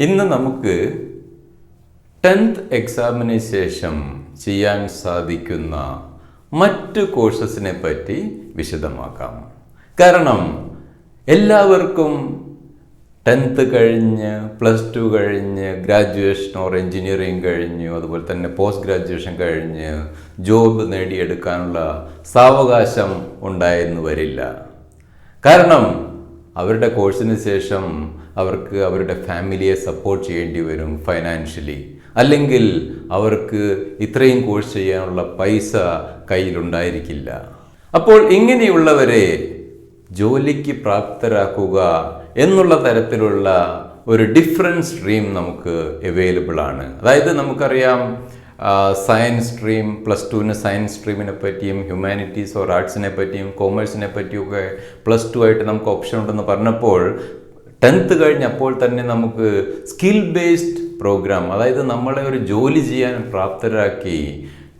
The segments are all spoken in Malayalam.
ഇന്ന് നമുക്ക് 10th എക്സാമിന് ശേഷം ചെയ്യാൻ സാധിക്കുന്ന മറ്റ് കോഴ്സസിനെ പറ്റി വിശദമാക്കാം. കാരണം എല്ലാവർക്കും 10th കഴിഞ്ഞ് +2 കഴിഞ്ഞ് ഗ്രാജുവേഷൻ ഓർ എൻജിനീയറിംഗ് കഴിഞ്ഞു, അതുപോലെ തന്നെ പോസ്റ്റ് ഗ്രാജുവേഷൻ കഴിഞ്ഞ് ജോബ് നേടിയെടുക്കാനുള്ള സാവകാശം ഉണ്ടായെന്ന് വരില്ല. കാരണം അവരുടെ കോഴ്സിന് ശേഷം അവർക്ക് അവരുടെ ഫാമിലിയെ സപ്പോർട്ട് ചെയ്യേണ്ടി വരും ഫൈനാൻഷ്യലി, അല്ലെങ്കിൽ അവർക്ക് ഇത്രയും കോഴ്സ് ചെയ്യാനുള്ള പൈസ കയ്യിലുണ്ടായിരിക്കില്ല. അപ്പോൾ ഇങ്ങനെയുള്ളവരെ ജോലിക്ക് പ്രാപ്തരാക്കുക എന്നുള്ള തരത്തിലുള്ള ഒരു ഡിഫറൻറ്റ് സ്ട്രീം നമുക്ക് അവൈലബിൾ ആണ്. അതായത് നമുക്കറിയാം സയൻസ് സ്ട്രീം, +2 സയൻസ് സ്ട്രീമിനെ പറ്റിയും ഹ്യൂമാനിറ്റീസ് ഓർ ആർട്സിനെ പറ്റിയും കൊമേഴ്സിനെ പറ്റിയൊക്കെ +2 ആയിട്ട് നമുക്ക് ഓപ്ഷൻ ഉണ്ടെന്ന് പറഞ്ഞപ്പോൾ 10th കഴിഞ്ഞപ്പോൾ തന്നെ നമുക്ക് സ്കിൽ ബേസ്ഡ് പ്രോഗ്രാം, അതായത് നമ്മളെ ഒരു ജോലി ചെയ്യാൻ പ്രാപ്തരാക്കി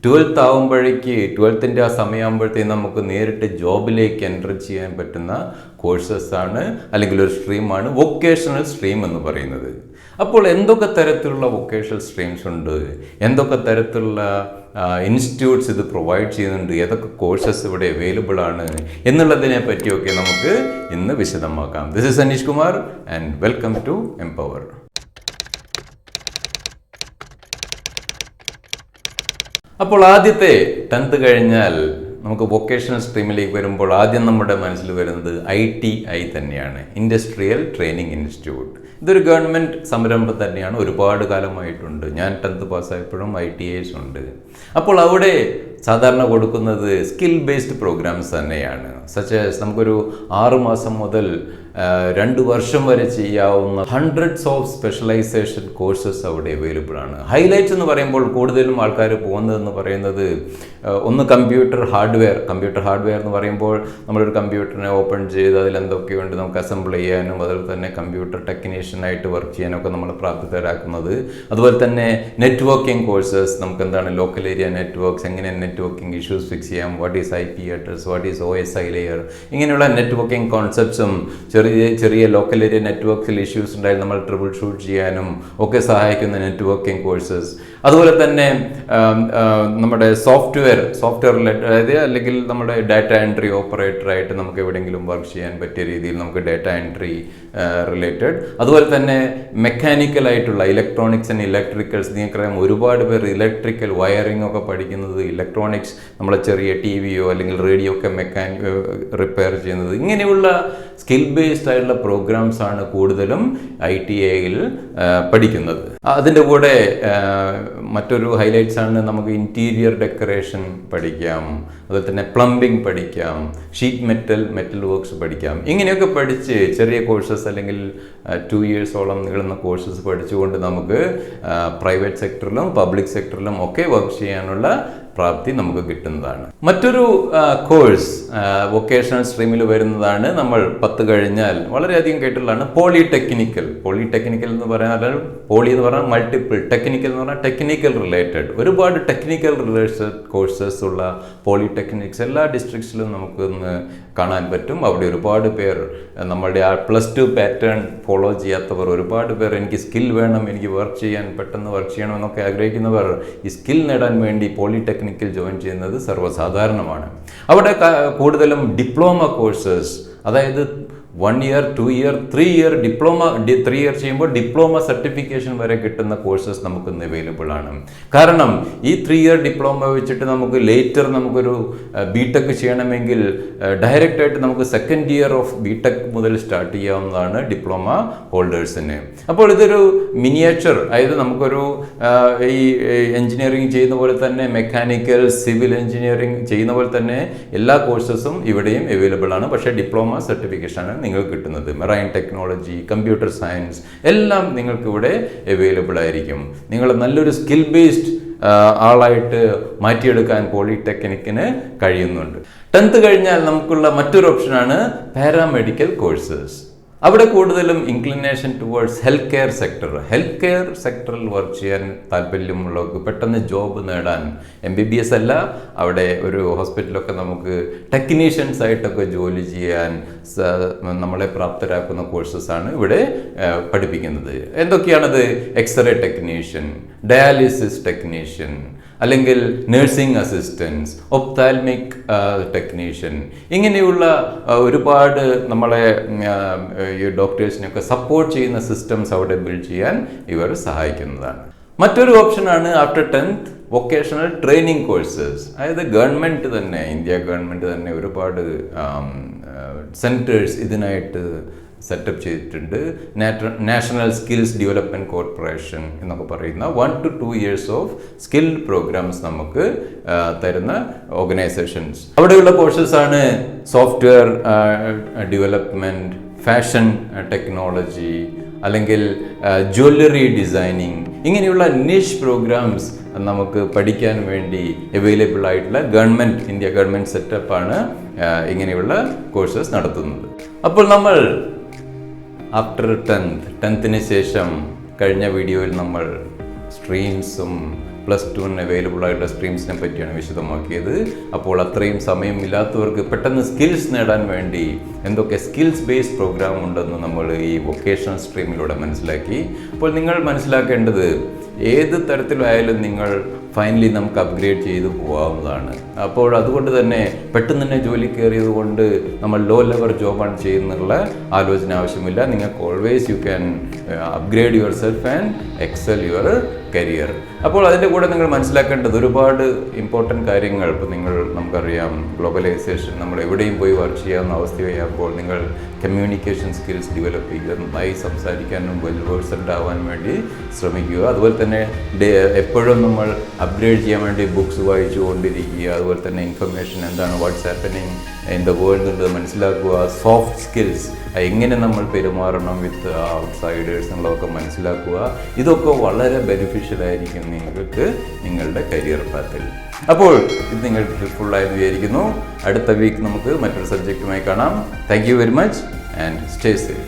12th ആകുമ്പോഴേക്ക് 12th ആ സമയമാകുമ്പോഴത്തേക്ക് നമുക്ക് നേരിട്ട് ജോബിലേക്ക് എൻ്റർ ചെയ്യാൻ പറ്റുന്ന കോഴ്സസ് ആണ്, അല്ലെങ്കിൽ ഒരു സ്ട്രീമാണ് വൊക്കേഷണൽ സ്ട്രീം എന്ന് പറയുന്നത്. അപ്പോൾ എന്തൊക്കെ തരത്തിലുള്ള വൊക്കേഷണൽ സ്ട്രീംസ് ഉണ്ട്, എന്തൊക്കെ തരത്തിലുള്ള ഇൻസ്റ്റിറ്റ്യൂട്ട്സ് ഇത് പ്രൊവൈഡ് ചെയ്യുന്നുണ്ട്, ഏതൊക്കെ കോഴ്സസ് ഇവിടെ അവൈലബിൾ ആണ് എന്നുള്ളതിനെ പറ്റിയൊക്കെ നമുക്ക് ഇന്ന് വിശദമാക്കാം. This is Aneesh Kumar and welcome to Empower. അപ്പോൾ ആദ്യത്തെ 10th കഴിഞ്ഞാൽ നമുക്ക് വൊക്കേഷണൽ സ്ട്രീമിലേക്ക് വരുമ്പോൾ ആദ്യം നമ്മുടെ മനസ്സിൽ വരുന്നത് ITI തന്നെയാണ്, ഇൻഡസ്ട്രിയൽ ട്രെയിനിങ് ഇൻസ്റ്റിറ്റ്യൂട്ട്. ഇതൊരു ഗവൺമെൻറ് സംരംഭം തന്നെയാണ്, ഒരുപാട് കാലമായിട്ടുണ്ട്. ഞാൻ 10th പാസ്സായപ്പോഴും ITIs ഉണ്ട്. അപ്പോൾ അവിടെ സാധാരണ കൊടുക്കുന്നത് സ്കിൽ ബേസ്ഡ് പ്രോഗ്രാംസ് തന്നെയാണ്. സച്ച് നമുക്കൊരു 6 മാസം മുതൽ 2 വർഷം വരെ ചെയ്യാവുന്ന ഹൺഡ്രഡ്സ് ഓഫ് സ്പെഷ്യലൈസേഷൻ കോഴ്സസ് അവിടെ അവൈലബിൾ ആണ്. ഹൈലൈറ്റ്സ് എന്ന് പറയുമ്പോൾ കൂടുതലും ആൾക്കാർ പോകുന്നതെന്ന് പറയുന്നത് ഒന്ന് കമ്പ്യൂട്ടർ ഹാർഡ്വെയർ എന്ന് പറയുമ്പോൾ നമ്മളൊരു കമ്പ്യൂട്ടറിനെ ഓപ്പൺ ചെയ്ത് അതിൽ എന്തൊക്കെയുണ്ട് നമുക്ക് അസംബിൾ ചെയ്യാനും അതുപോലെ തന്നെ കമ്പ്യൂട്ടർ ടെക്നീഷ്യനായിട്ട് വർക്ക് ചെയ്യാനൊക്കെ നമ്മൾ പ്രാപ്തരാക്കുന്നത്. അതുപോലെ തന്നെ നെറ്റ്വർക്കിംഗ് കോഴ്സസ്, നമുക്ക് എന്താണ് ലോക്കൽ ഏരിയ നെറ്റ്വർക്ക്സ്, എങ്ങനെ നെറ്റ്വർക്കിംഗ് ഇഷ്യൂസ് ഫിക്സ് ചെയ്യാം, what is IP address, what is OSI layer, ഇങ്ങനെയുള്ള നെറ്റ്വർക്കിംഗ് കോൺസെപ്റ്റ്സും ചെറിയ ലോക്കൽ ഏരിയ നെറ്റ്വർക്സിൽ ഇഷ്യൂസ് ഉണ്ടായാൽ നമ്മൾ ട്രിബിൾ ഷൂട്ട് ചെയ്യാനും ഒക്കെ സഹായിക്കുന്ന നെറ്റ്വർക്കിംഗ് കോഴ്സസ്. അതുപോലെ തന്നെ നമ്മുടെ സോഫ്റ്റ്വെയർ റിലേറ്റഡ്, അതായത് അല്ലെങ്കിൽ നമ്മുടെ ഡാറ്റ എൻട്രി ഓപ്പറേറ്ററായിട്ട് നമുക്ക് എവിടെയെങ്കിലും വർക്ക് ചെയ്യാൻ പറ്റിയ രീതിയിൽ നമുക്ക് ഡാറ്റ എൻട്രി റിലേറ്റഡ്. അതുപോലെ തന്നെ മെക്കാനിക്കൽ ആയിട്ടുള്ള ഇലക്ട്രോണിക്സ് ആൻഡ് ഇലക്ട്രിക്കൽസ്, നിങ്ങൾക്കറിയാം ഒരുപാട് പേർ ഇലക്ട്രിക്കൽ വയറിംഗ് ഒക്കെ പഠിക്കുന്നത്, ഇലക്ട്രോണിക്സ് നമ്മളെ ചെറിയ TVയോ അല്ലെങ്കിൽ റേഡിയോ ഒക്കെ റിപ്പയർ ചെയ്യുന്നത്, ഇങ്ങനെയുള്ള സ്കിൽ ബേസ്ഡ് ആയിട്ടുള്ള പ്രോഗ്രാംസ് ആണ് കൂടുതലും ITIയിൽ പഠിക്കുന്നത്. അതിൻ്റെ കൂടെ മറ്റൊരു ഹൈലൈറ്റ്സ് ആണ് നമുക്ക് ഇന്റീരിയർ ഡെക്കറേഷൻ പഠിക്കാം, അതുപോലെ തന്നെ പ്ലംബിംഗ് പഠിക്കാം, ഷീറ്റ് മെറ്റൽ വർക്ക്സ് പഠിക്കാം. ഇങ്ങനെയൊക്കെ പഠിച്ച് ചെറിയ കോഴ്സസ് അല്ലെങ്കിൽ 2 ഇയേഴ്സോളം നീളുന്ന കോഴ്സസ് പഠിച്ചുകൊണ്ട് നമുക്ക് പ്രൈവറ്റ് സെക്ടറിലും പബ്ലിക് സെക്ടറിലും ഒക്കെ വർക്ക് ചെയ്യാനുള്ള പ്രാപ്തി നമുക്ക് കിട്ടുന്നതാണ്. മറ്റൊരു കോഴ്സ് വൊക്കേഷണൽ സ്ട്രീമിൽ വരുന്നതാണ്, നമ്മൾ 10 കഴിഞ്ഞാൽ വളരെയധികം കേട്ടുള്ളതാണ് പോളിടെക്നിക്കൽ എന്ന് പറഞ്ഞാൽ, പോളി എന്ന് പറഞ്ഞാൽ മൾട്ടിപ്പിൾ, ടെക്നിക്കൽ എന്ന് പറഞ്ഞാൽ ടെക്നിക്കൽ റിലേറ്റഡ്, ഒരുപാട് ടെക്നിക്കൽ റിലേറ്റഡ് കോഴ്സസ് ഉള്ള പോളിടെക്നിക്സ് എല്ലാ ഡിസ്ട്രിക്ട്സിലും നമുക്കൊന്ന് കാണാൻ പറ്റും. അവിടെ ഒരുപാട് പേർ നമ്മളുടെ ആ +2 പാറ്റേൺ ഫോളോ ചെയ്യാത്തവർ ഒരുപാട് പേർ, എനിക്ക് സ്കിൽ വേണം, എനിക്ക് പെട്ടെന്ന് വർക്ക് ചെയ്യണം എന്നൊക്കെ ആഗ്രഹിക്കുന്നവർ ഈ സ്കിൽ നേടാൻ വേണ്ടി പോളിടെക്നിക്കൽ ജോയിൻ ചെയ്യുന്നത് സർവ്വസാധാരണമാണ്. അവിടെ കൂടുതലും ഡിപ്ലോമ കോഴ്സസ്, അതായത് 1 year 2 year 3 year diploma 3 year ചെയ്യുമ്പോൾ ഡിപ്ലോമ സർട്ടിഫിക്കേഷൻ വരെ കിട്ടുന്ന കോഴ്സസ് നമുക്ക് അവൈലബിൾ ആണ്. കാരണം ഈ 3 ഇയർ ഡിപ്ലോമ വെച്ചിട്ട് നമുക്ക് ലേറ്റർ നമുക്കൊരു BTech ചെയ്യണമെങ്കിൽ ഡയറക്റ്റായിട്ട് നമുക്ക് 2nd ഇയർ ഓഫ് BTech മുതൽ സ്റ്റാർട്ട് ചെയ്യാവുന്നതാണ് ഡിപ്ലോമ ഹോൾഡേഴ്സിന്. അപ്പോൾ ഇതൊരു മിനിയേച്ചർ, അതായത് നമുക്കൊരു ഈ എൻജിനീയറിംഗ് ചെയ്യുന്ന പോലെ തന്നെ മെക്കാനിക്കൽ സിവിൽ എൻജിനീയറിംഗ് ചെയ്യുന്ന പോലെ തന്നെ എല്ലാ കോഴ്സസും ഇവിടെയും അവൈലബിൾ ആണ്. പക്ഷേ ഡിപ്ലോമ സർട്ടിഫിക്കേഷനാണ് നിങ്ങൾക്ക് കിട്ടുന്നത്. മെറൈൻ ടെക്നോളജി, കമ്പ്യൂട്ടർ സയൻസ് എല്ലാം നിങ്ങൾക്ക് ഇവിടെ അവൈലബിൾ ആയിരിക്കും. നിങ്ങൾ നല്ലൊരു സ്കിൽ ബേസ്ഡ് ആളായിട്ട് മാറ്റിയെടുക്കാൻ പോളിടെക്നിക്കിന് കഴിയുന്നുണ്ട്. 10th കഴിഞ്ഞാൽ നമുക്കുള്ള മറ്റൊരു ഓപ്ഷനാണ് പാരാമെഡിക്കൽ കോഴ്സസ്. അവിടെ കൂടുതലും ഇൻക്ലിനേഷൻ ടുവേർഡ്സ് ഹെൽത്ത് കെയർ സെക്ടറിൽ വർക്ക് ചെയ്യാൻ താല്പര്യമുള്ളവർക്ക് പെട്ടെന്ന് ജോബ് നേടാൻ MBBS അല്ല, അവിടെ ഒരു ഹോസ്പിറ്റലൊക്കെ നമുക്ക് ടെക്നീഷ്യൻസ് ആയിട്ടൊക്കെ ജോലി ചെയ്യാൻ നമ്മളെ പ്രാപ്തരാക്കുന്ന കോഴ്സസാണ് ഇവിടെ പഠിപ്പിക്കുന്നത്. എന്തൊക്കെയാണത്? എക്സ്റേ ടെക്നീഷ്യൻ, ഡയാലിസിസ് ടെക്നീഷ്യൻ, അല്ലെങ്കിൽ നഴ്സിംഗ് അസിസ്റ്റൻസ്, ഒപ്താൽമിക് ടെക്നീഷ്യൻ, ഇങ്ങനെയുള്ള ഒരുപാട് നമ്മളെ ഈ ഡോക്ടേഴ്സിനെയൊക്കെ സപ്പോർട്ട് ചെയ്യുന്ന സിസ്റ്റംസ് അവിടെ ബിൽഡ് ചെയ്യാൻ ഇവർ സഹായിക്കുന്നതാണ്. മറ്റൊരു ഓപ്ഷനാണ് after 10th vocational training courses. അതായത് ഗവൺമെൻറ് തന്നെ, ഇന്ത്യ ഗവൺമെൻറ് തന്നെ ഒരുപാട് സെൻറ്റേഴ്സ് ഇതിനായിട്ട് സെറ്റപ്പ് ചെയ്തിട്ടുണ്ട്. നാഷണൽ സ്കിൽസ് ഡെവലപ്മെൻറ്റ് കോർപ്പറേഷൻ എന്നൊക്കെ പറയുന്ന 1 to 2 years of skill programs നമുക്ക് തരുന്ന ഓർഗനൈസേഷൻസ്. അവിടെയുള്ള കോഴ്സസാണ് സോഫ്റ്റ്വെയർ ഡെവലപ്മെൻറ്റ്, ഫാഷൻ ടെക്നോളജി, അല്ലെങ്കിൽ ജ്വല്ലറി ഡിസൈനിങ്, ഇങ്ങനെയുള്ള നിഷ് പ്രോഗ്രാംസ് നമുക്ക് പഠിക്കാൻ വേണ്ടി അവൈലബിൾ ആയിട്ടുള്ള ഇന്ത്യ ഗവൺമെൻറ് സെറ്റപ്പാണ് ഇങ്ങനെയുള്ള കോഴ്സസ് നടത്തുന്നത്. അപ്പോൾ നമ്മൾ ആഫ്റ്റർ 10th ശേഷം കഴിഞ്ഞ വീഡിയോയിൽ നമ്മൾ സ്ട്രീംസും +2 അവൈലബിൾ ആയിട്ടുള്ള സ്ട്രീംസിനെ പറ്റിയാണ് വിശദമാക്കിയത്. അപ്പോൾ അത്രയും സമയമില്ലാത്തവർക്ക് പെട്ടെന്ന് സ്കിൽസ് നേടാൻ വേണ്ടി എന്തൊക്കെ സ്കിൽസ് ബേസ്ഡ് പ്രോഗ്രാം ഉണ്ടെന്ന് നമ്മൾ ഈ വൊക്കേഷണൽ സ്ട്രീമിലൂടെ മനസ്സിലാക്കി. അപ്പോൾ നിങ്ങൾ മനസ്സിലാക്കേണ്ടത് ഏത് തരത്തിലായാലും നിങ്ങൾ ഫൈനലി നമുക്ക് അപ്ഗ്രേഡ് ചെയ്ത് പോകാവുന്നതാണ്. അപ്പോൾ അതുകൊണ്ട് തന്നെ പെട്ടെന്ന് തന്നെ ജോലി കയറിയത് കൊണ്ട് നമ്മൾ ലോ ലെവൽ ജോബാണ് ചെയ്യുന്നുള്ള ആലോചന ആവശ്യമില്ല. നിങ്ങൾക്ക് always you can upgrade your self and Excel your career. അപ്പോൾ അതിൻ്റെ കൂടെ നിങ്ങൾ മനസ്സിലാക്കേണ്ടത് ഒരുപാട് ഇമ്പോർട്ടൻറ്റ് കാര്യങ്ങൾ. ഇപ്പോൾ നമുക്കറിയാം ഗ്ലോബലൈസേഷൻ, നമ്മൾ എവിടെയും പോയി വർക്ക് ചെയ്യാവുന്ന അവസ്ഥയാകുമ്പോൾ നിങ്ങൾ കമ്മ്യൂണിക്കേഷൻ സ്കിൽസ് ഡെവലപ്പ് ചെയ്യുക, നന്നായി സംസാരിക്കാനും വെൽ വേഴ്സഡ് ആവാൻ വേണ്ടി ശ്രമിക്കുക. അതുപോലെ തന്നെ എപ്പോഴും നമ്മൾ അപ്ഗ്രേഡ് ചെയ്യാൻ വേണ്ടി ബുക്സ് വായിച്ചുകൊണ്ടിരിക്കുക. അതുപോലെ തന്നെ ഇൻഫർമേഷൻ എന്താണ്, what's happening in the world എന്നുള്ളത് മനസ്സിലാക്കുക. സോഫ്റ്റ് സ്കിൽസ്, എങ്ങനെ നമ്മൾ പെരുമാറണം വിത്ത് ഔട്ട്സൈഡേഴ്സ് എന്നുള്ളതൊക്കെ മനസ്സിലാക്കുക. ഇതൊക്കെ വളരെ ബെനിഫിഷ്യൽ ആയിരിക്കും നിങ്ങൾക്ക് നിങ്ങളുടെ കരിയർ പാത്തിൽ. അപ്പോൾ ഇത് നിങ്ങൾക്ക് ഹെൽപ്ഫുള്ളായി വിചാരിക്കുന്നു. അടുത്ത വീക്ക് നമുക്ക് മറ്റൊരു സബ്ജക്റ്റുമായി കാണാം. Thank you very much and stay safe.